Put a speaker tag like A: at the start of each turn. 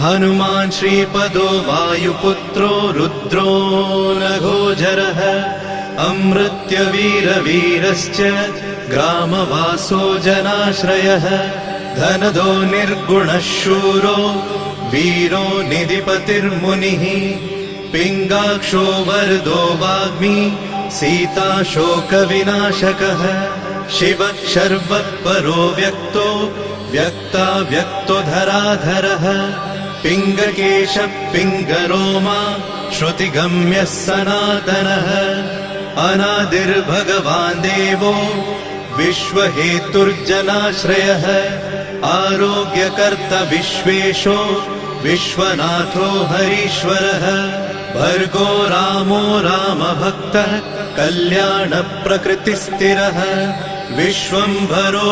A: हनुमान् श्रीपदो वायुपुत्रो रुद्रो नघोजरः अमृत्यवीरवीरश्च ग्रामवासो जनाश्रयः धनदो निर्गुणः शूरो वीरो निधिपतिर्मुनिः पिङ्गाक्षो वरदो वाग्मी सीताशोकविनाशकः शिवः शर्वपरो व्यक्तो व्यक्ताव्यक्तो धराधरः पिङ्गकेशः पिङ्गरोमा श्रुतिगम्यः सनातनः अनादिर्भगवान् देवो विश्वहेतुर्जनाश्रयः आरोग्यकर्ता विश्वेशो विश्वनाथो हरीश्वरः भर्गो रामो रामभक्तः कल्याणप्रकृतिस्थिरः विश्वम्भरो